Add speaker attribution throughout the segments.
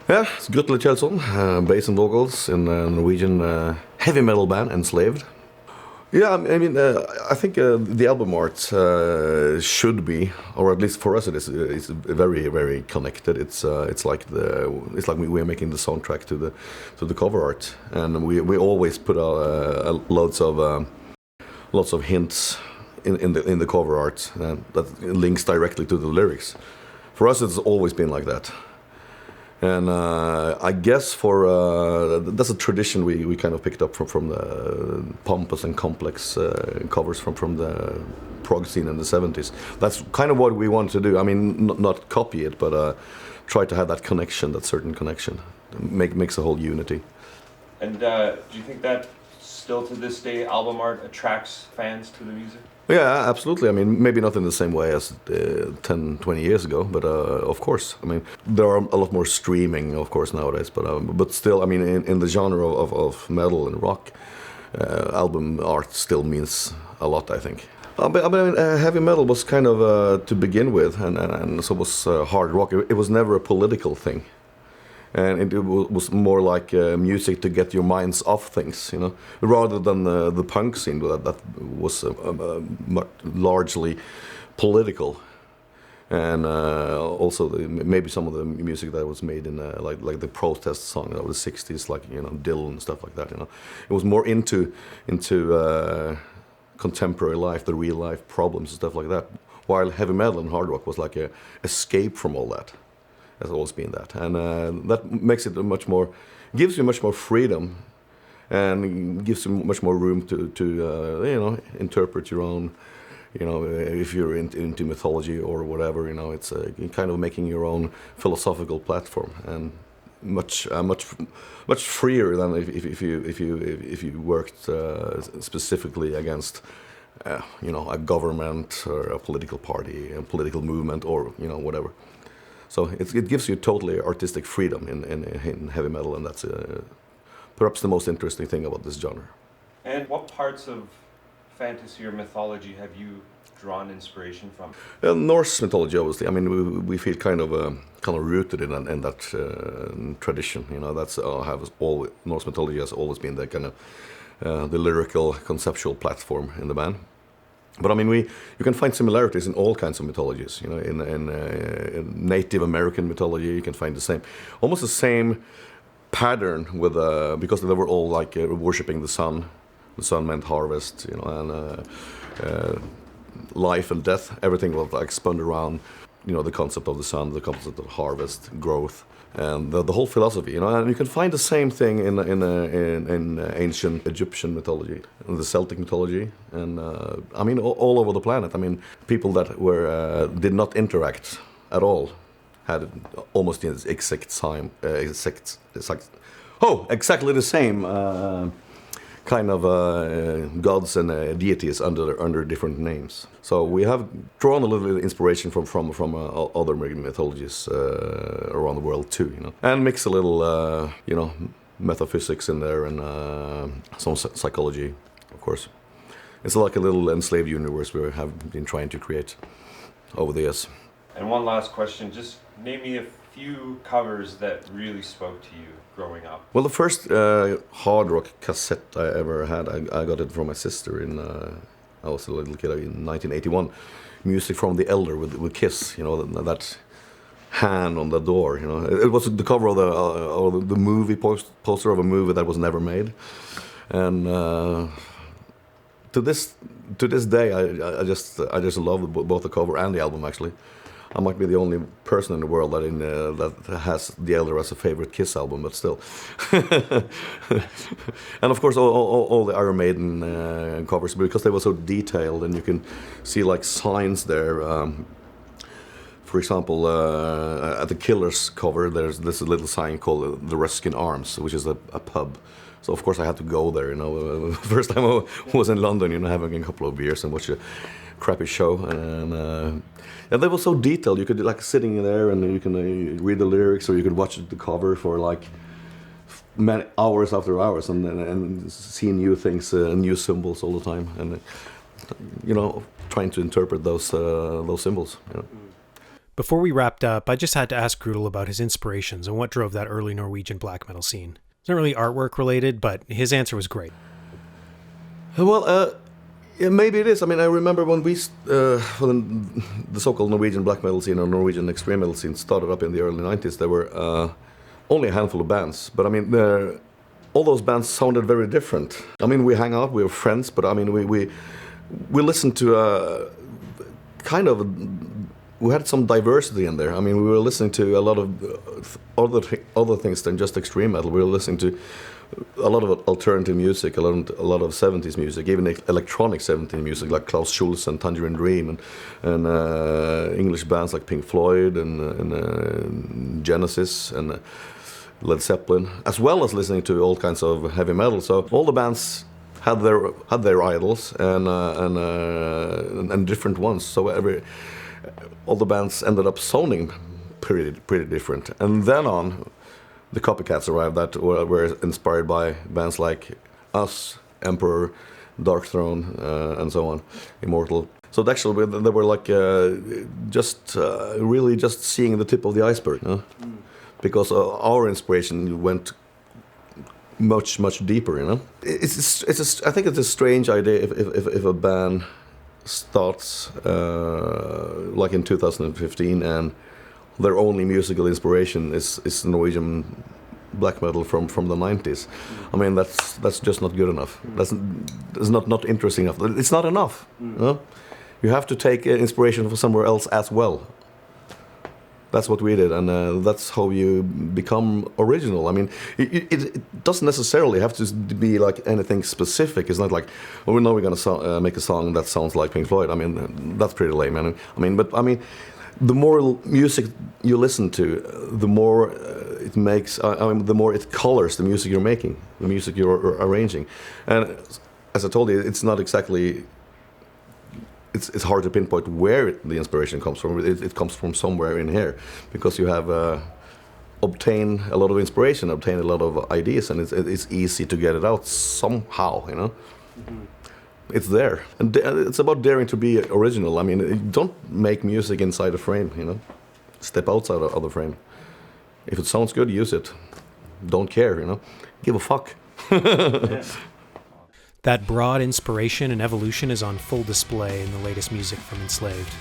Speaker 1: Yeah, it's Grutle Kjellson, bass and vocals in a Norwegian heavy metal band, Enslaved. Yeah, I mean, I think the album art should be, or at least for us, it's very, very connected. It's like we're making the soundtrack to the cover art, and we always put lots of hints in the cover art that links directly to the lyrics. For us, it's always been like that. And I guess that's a tradition we kind of picked up from the pompous and complex covers from the prog scene in the 70s. That's kind of what we want to do. I mean, not copy it, but try to have that connection, that certain connection. Makes a whole unity.
Speaker 2: And do you think that still to this day album art attracts fans to the music?
Speaker 1: Yeah, absolutely. I mean, maybe not in the same way as 10, 20 years ago, but of course. I mean, there are a lot more streaming, of course, nowadays, but still, I mean, in the genre of metal and rock, album art still means a lot, I think. But I mean, heavy metal was kind of to begin with, and so was hard rock. It was never a political thing. And it was more like music to get your minds off things, you know, rather than the punk scene that was largely political, and also maybe some of the music that was made in like the protest song of the '60s, like Dylan and stuff like that. It was more into contemporary life, the real life problems and stuff like that. While heavy metal and hard rock was like a escape from all that. Has always been that, and that makes it gives you much more freedom, and gives you much more room to interpret your own, if you're into mythology or whatever, it's kind of making your own philosophical platform, and much freer than if you worked specifically against a government or a political party, a political movement, or whatever. So it gives you totally artistic freedom in heavy metal, and that's perhaps the most interesting thing about this genre.
Speaker 2: And what parts of fantasy or mythology have you drawn inspiration from?
Speaker 1: Norse mythology, obviously. I mean, we feel kind of rooted in that tradition. That's Norse mythology has always been the kind of the lyrical, conceptual platform in the band. But I mean, you can find similarities in all kinds of mythologies. In Native American mythology, you can find almost the same pattern because they were all like worshiping the sun. The sun meant harvest, and life and death. Everything was like spun around, the concept of the sun, the concept of harvest, growth, and the whole philosophy. And you can find the same thing in ancient Egyptian mythology, in the Celtic mythology, and I mean all over the planet. I mean, people that did not interact at all had almost the exactly the same kind of gods and deities under different names. So we have drawn a little inspiration from other mythologies around the world too, and mix a little metaphysics in there, and some psychology, of course. It's like a little enslaved universe we have been trying to create over the years.
Speaker 2: And one last question, just name me a few covers that really spoke to you growing up.
Speaker 1: Well, the first hard rock cassette I ever had, I got it from my sister I was a little kid in 1981. Music from the Elder with Kiss, that hand on the door. It was the cover of the movie poster of a movie that was never made, and to this day I just love both the cover and the album. Actually, I might be the only person in the world that has The Elder as a favorite Kiss album, but still. And of course all the Iron Maiden covers, because they were so detailed, and you can see like signs there. For example, at the Killers cover, there's this little sign called the Ruskin Arms, which is a pub. So of course I had to go there. First time I was in London, having a couple of beers and watch a crappy show, and they were so detailed. You could like sitting there and you can read the lyrics, or you could watch the cover for like many hours after hours, and see new things, new symbols all the time, and trying to interpret those symbols.
Speaker 3: Before we wrapped up, I just had to ask Grutle about his inspirations and what drove that early Norwegian black metal scene. It's not really artwork related, but his answer was great.
Speaker 1: Well, yeah, maybe it is. I mean, I remember when when the so-called Norwegian black metal scene or Norwegian extreme metal scene started up in the early 90s, there were only a handful of bands. But I mean, all those bands sounded very different. I mean, we hang out, we were friends, but I mean, we listened to we had some diversity in there. I mean, we were listening to a lot of other things than just extreme metal. We were listening to a lot of alternative music, a lot of 70s music, even electronic 70s music like Truls Kjellson, Tangerine Dream, and English bands like Pink Floyd and Genesis and Led Zeppelin, as well as listening to all kinds of heavy metal. So all the bands had their idols and different ones. So all the bands ended up sounding pretty different. And then on, the copycats arrived that were inspired by bands like us, Emperor, Dark Throne, and so on, Immortal. So actually, they were like really just seeing the tip of the iceberg, you know? Because our inspiration went much deeper, you know. I think it's a strange idea if a band starts like in 2015 and their only musical inspiration is Norwegian black metal from the 90s. I mean, that's just not good enough. That's not interesting enough. It's not enough. You know? You have to take inspiration from somewhere else as well. That's what we did, and that's how you become original. I mean, it doesn't necessarily have to be like anything specific. It's not like, well, we know we're going to make a song that sounds like Pink Floyd. I mean, that's pretty lame. I mean, the more music you listen to, the more it makes. the more it colors the music you're making, the music you're arranging. And as I told you, it's not exactly. It's hard to pinpoint where the inspiration comes from. It comes from somewhere in here, because you have obtained a lot of inspiration, obtained a lot of ideas, and it's easy to get it out somehow, you know. It's there, and it's about daring to be original. I mean, don't make music inside a frame, you know. Step outside of the frame. If it sounds good, use it. Don't care, you know. Give a fuck.
Speaker 3: That broad inspiration and evolution is on full display in the latest music from Enslaved.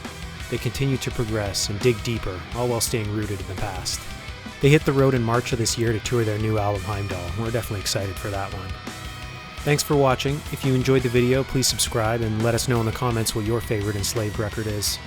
Speaker 3: They continue to progress and dig deeper, all while staying rooted in the past. They hit the road in March of this year to tour their new album Heimdal. We're definitely excited for that one. Thanks for watching. If you enjoyed the video, please subscribe and let us know in the comments what your favorite Enslaved record is.